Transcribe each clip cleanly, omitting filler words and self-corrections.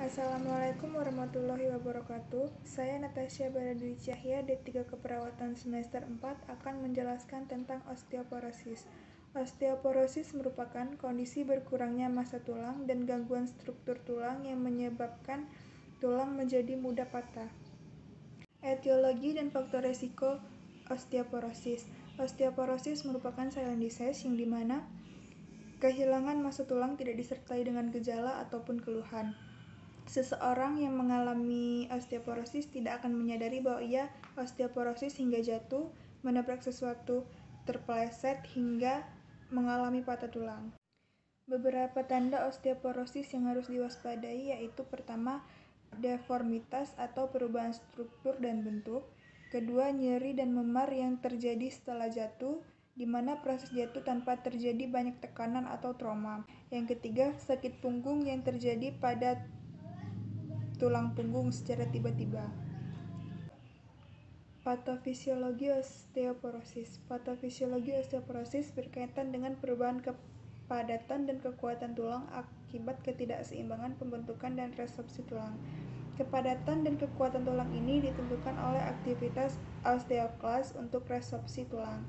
Assalamualaikum warahmatullahi wabarakatuh. Saya Natasha Baradwi Cahya, D3 Keperawatan semester 4 akan menjelaskan tentang osteoporosis. Osteoporosis merupakan kondisi berkurangnya massa tulang dan gangguan struktur tulang yang menyebabkan tulang menjadi mudah patah. Etiologi dan faktor resiko osteoporosis. Osteoporosis merupakan silent disease yang dimana kehilangan massa tulang tidak disertai dengan gejala ataupun keluhan. Seseorang yang mengalami osteoporosis tidak akan menyadari bahwa ia osteoporosis hingga jatuh, menabrak sesuatu, terpeleset, hingga mengalami patah tulang. Beberapa tanda osteoporosis yang harus diwaspadai yaitu pertama, deformitas atau perubahan struktur dan bentuk. Kedua, nyeri dan memar yang terjadi setelah jatuh, di mana proses jatuh tanpa terjadi banyak tekanan atau trauma. Yang ketiga, sakit punggung yang terjadi pada tulang punggung secara tiba-tiba. Patofisiologi osteoporosis. Patofisiologi osteoporosis berkaitan dengan perubahan kepadatan dan kekuatan tulang akibat ketidakseimbangan pembentukan dan resorpsi tulang. Kepadatan dan kekuatan tulang ini ditentukan oleh aktivitas osteoklas untuk resorpsi tulang.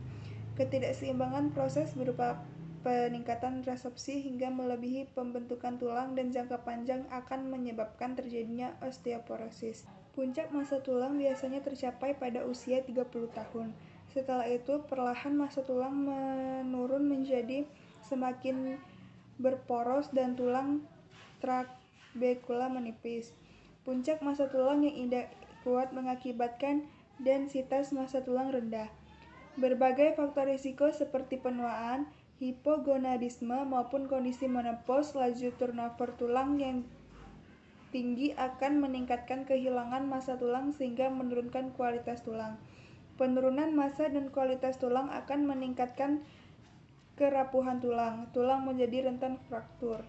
Ketidakseimbangan proses berupa peningkatan resorpsi hingga melebihi pembentukan tulang dan jangka panjang akan menyebabkan terjadinya osteoporosis. Puncak massa tulang biasanya tercapai pada usia 30 tahun. Setelah itu, perlahan massa tulang menurun menjadi semakin berporos dan tulang trabekula menipis. Puncak massa tulang yang tidak kuat mengakibatkan densitas massa tulang rendah. Berbagai faktor risiko seperti penuaan, hipogonadisme maupun kondisi menopause, laju turnover tulang yang tinggi akan meningkatkan kehilangan massa tulang sehingga menurunkan kualitas tulang. Penurunan massa dan kualitas tulang akan meningkatkan kerapuhan tulang. Tulang menjadi rentan fraktur.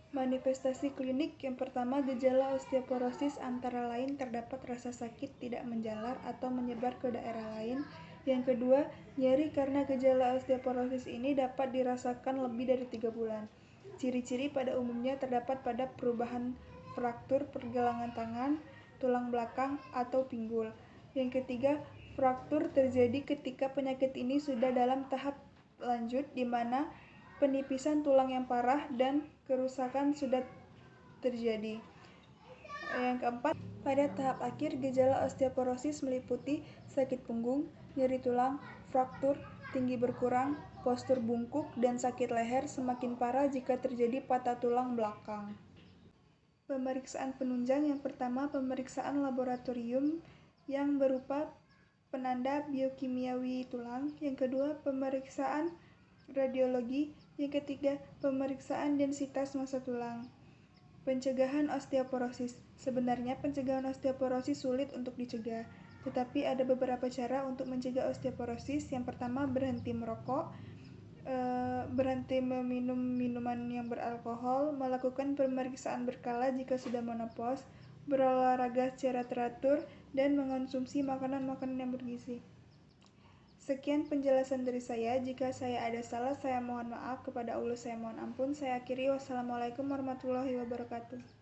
Manifestasi klinik yang pertama, gejala osteoporosis antara lain terdapat rasa sakit tidak menjalar atau menyebar ke daerah lain. Yang kedua, nyeri karena gejala osteoporosis ini dapat dirasakan lebih dari 3 bulan. Ciri-ciri pada umumnya terdapat pada perubahan fraktur pergelangan tangan, tulang belakang, atau pinggul. Yang ketiga, fraktur terjadi ketika penyakit ini sudah dalam tahap lanjut di mana penipisan tulang yang parah dan kerusakan sudah terjadi. Yang keempat, pada tahap akhir gejala osteoporosis meliputi sakit punggung, nyeri tulang, fraktur, tinggi berkurang, postur bungkuk, dan sakit leher semakin parah jika terjadi patah tulang belakang. Pemeriksaan penunjang yang pertama, pemeriksaan laboratorium yang berupa penanda biokimiawi tulang. Yang kedua, pemeriksaan radiologi. Yang ketiga, pemeriksaan densitas massa tulang. Pencegahan osteoporosis. Sebenarnya pencegahan osteoporosis sulit untuk dicegah, tetapi ada beberapa cara untuk mencegah osteoporosis. Yang pertama, berhenti merokok, berhenti meminum minuman yang beralkohol, melakukan pemeriksaan berkala jika sudah menopause, berolahraga secara teratur, dan mengonsumsi makanan-makanan yang bergizi. Sekian penjelasan dari saya. Jika saya ada salah, saya mohon maaf. Kepada Allah saya mohon ampun. Saya akhiri. Wassalamualaikum warahmatullahi wabarakatuh.